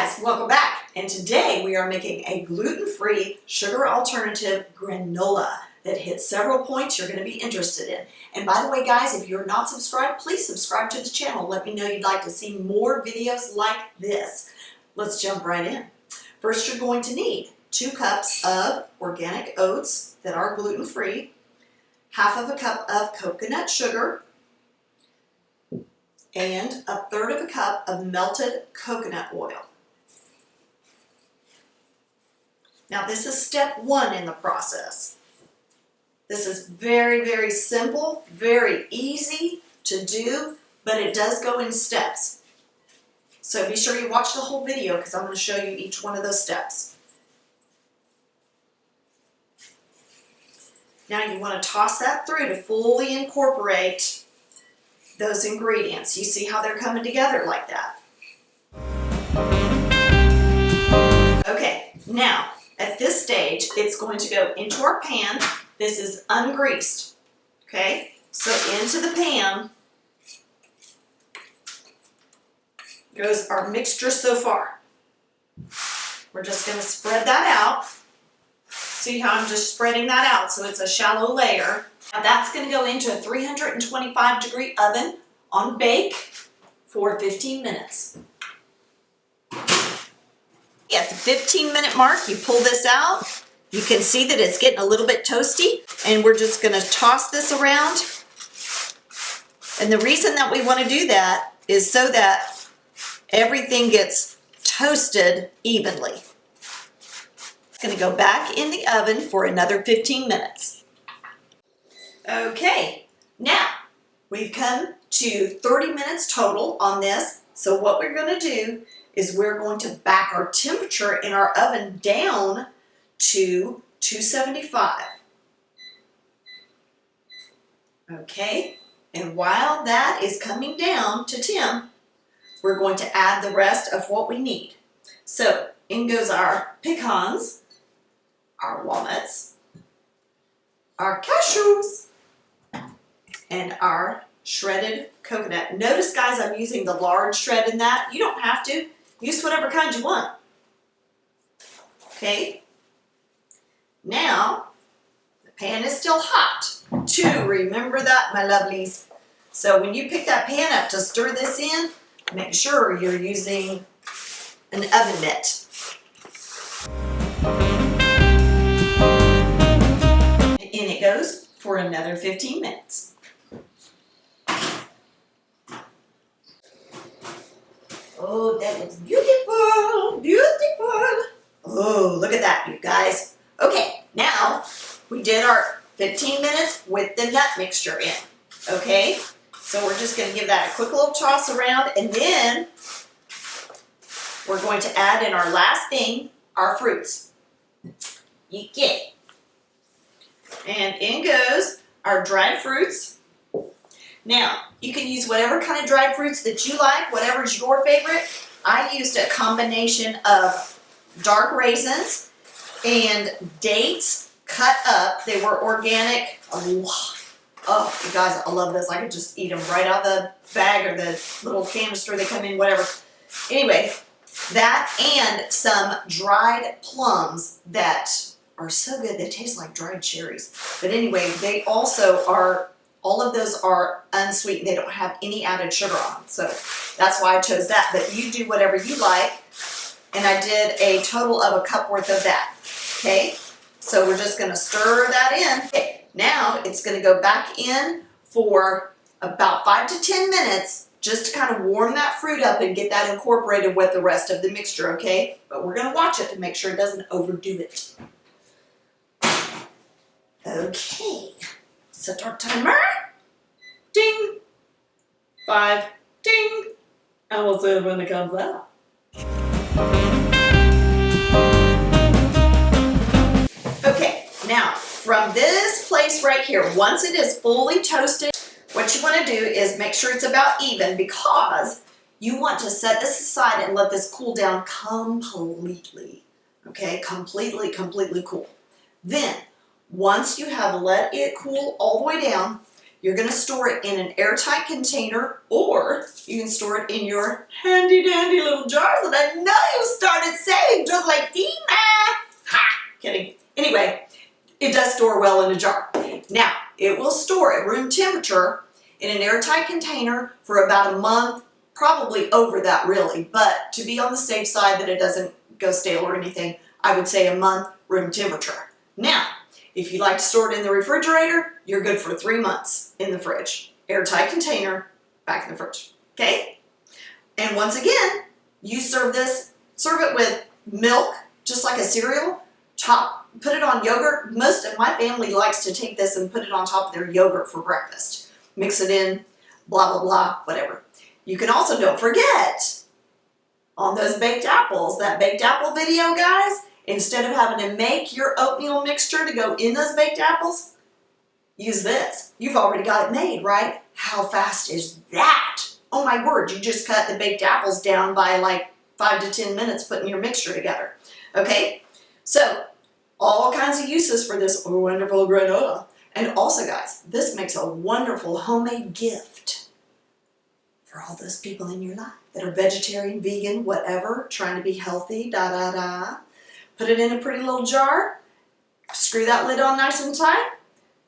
guys, welcome back. And today we are making a gluten-free sugar alternative granola that hits several points you're going to be interested in. And by the way, guys, if you're not subscribed, please subscribe to the channel. Let me know you'd like to see more videos like this. Let's jump right in. First, you're going to need 2 cups of organic oats that are gluten-free, half of a cup of coconut sugar, and 1/3 of a cup of melted coconut oil. Now this is step 1 in the process. This is very, very simple, very easy to do, but it does go in steps. So be sure you watch the whole video because I'm going to show you each one of those steps. Now you want to toss that through to fully incorporate those ingredients. You see how they're coming together like that. Okay, now at this stage, it's going to go into our pan. This is ungreased, okay? So into the pan goes our mixture so far. We're just going to spread that out. See how I'm just spreading that out so it's a shallow layer. Now that's going to go into a 325-degree oven on bake for 15 minutes. At the 15-minute mark, you pull this out. You can see that it's getting a little bit toasty, and we're just going to toss this around. And the reason that we want to do that is so that everything gets toasted evenly. It's going to go back in the oven for another 15 minutes. Okay, now we've come to 30 minutes total on this. So what we're going to do is we're going to back our temperature in our oven down to 275. Okay, and while that is coming down to temp, we're going to add the rest of what we need. So in goes our pecans, our walnuts, our cashews, and our shredded coconut. Notice, guys, I'm using the large shred in that. You don't have to. Use whatever kind you want. Okay. Now, the pan is still hot. Remember that, my lovelies. So when you pick that pan up to stir this in, make sure you're using an oven mitt. In it goes for another 15 minutes. Oh, that looks beautiful, beautiful. Oh, look at that, you guys. Okay, now we did our 15 minutes with the nut mixture in, okay? So we're just going to give that a quick little toss around, and then we're going to add in our last thing, our fruits. Okay. And in goes our dried fruits. Now, you can use whatever kind of dried fruits that you like, whatever's your favorite. I used a combination of dark raisins and dates cut up. They were organic. Oh, you guys, I love this. I could just eat them right out of the bag or the little canister they come in, whatever. Anyway, that and some dried plums that are so good. They taste like dried cherries. But anyway, they also are, all of those are unsweetened. They don't have any added sugar on them. So that's why I chose that. But you do whatever you like. And I did a total of a cup worth of that. Okay? So we're just going to stir that in. Okay. Now it's going to go back in for about 5 to 10 minutes just to kind of warm that fruit up and get that incorporated with the rest of the mixture. Okay? But we're going to watch it to make sure it doesn't overdo it. Okay. Set our timer. Ding. 5. Ding. And we'll see when it comes out. Okay. Now, from this place right here, once it is fully toasted, what you want to do is make sure it's about even because you want to set this aside and let this cool down completely. Okay? Completely, completely cool. Then, once you have let it cool all the way down, You're going to store it in an airtight container, or you can store it in your handy dandy little jars that I know you started saying just like Tina. Ha! Kidding. Anyway, it does store well in a jar. Now, it will store at room temperature in an airtight container for about a month, probably over that really, but to be on the safe side that it doesn't go stale or anything, I would say a month room temperature. Now, if you like to store it in the refrigerator, you're good for 3 months in the fridge. Airtight container, back in the fridge, okay? And once again, you serve it with milk, just like a cereal, put it on yogurt. Most of my family likes to take this and put it on top of their yogurt for breakfast. Mix it in, blah, blah, blah, whatever. You can also, don't forget, on those baked apples, that baked apple video, guys, instead of having to make your oatmeal mixture to go in those baked apples, use this. You've already got it made, right? How fast is that? Oh my word, you just cut the baked apples down by like 5 to 10 minutes putting your mixture together. Okay, so all kinds of uses for this wonderful granola. And also, guys, this makes a wonderful homemade gift for all those people in your life that are vegetarian, vegan, whatever, trying to be healthy, Put it in a pretty little jar, screw that lid on nice and tight,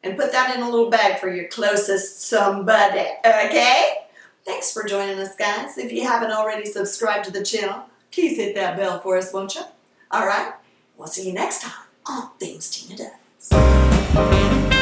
and put that in a little bag for your closest somebody, okay? Thanks for joining us, guys. If you haven't already subscribed to the channel, please hit that bell for us, won't you? All right, we'll see you next time on Things Tina Does.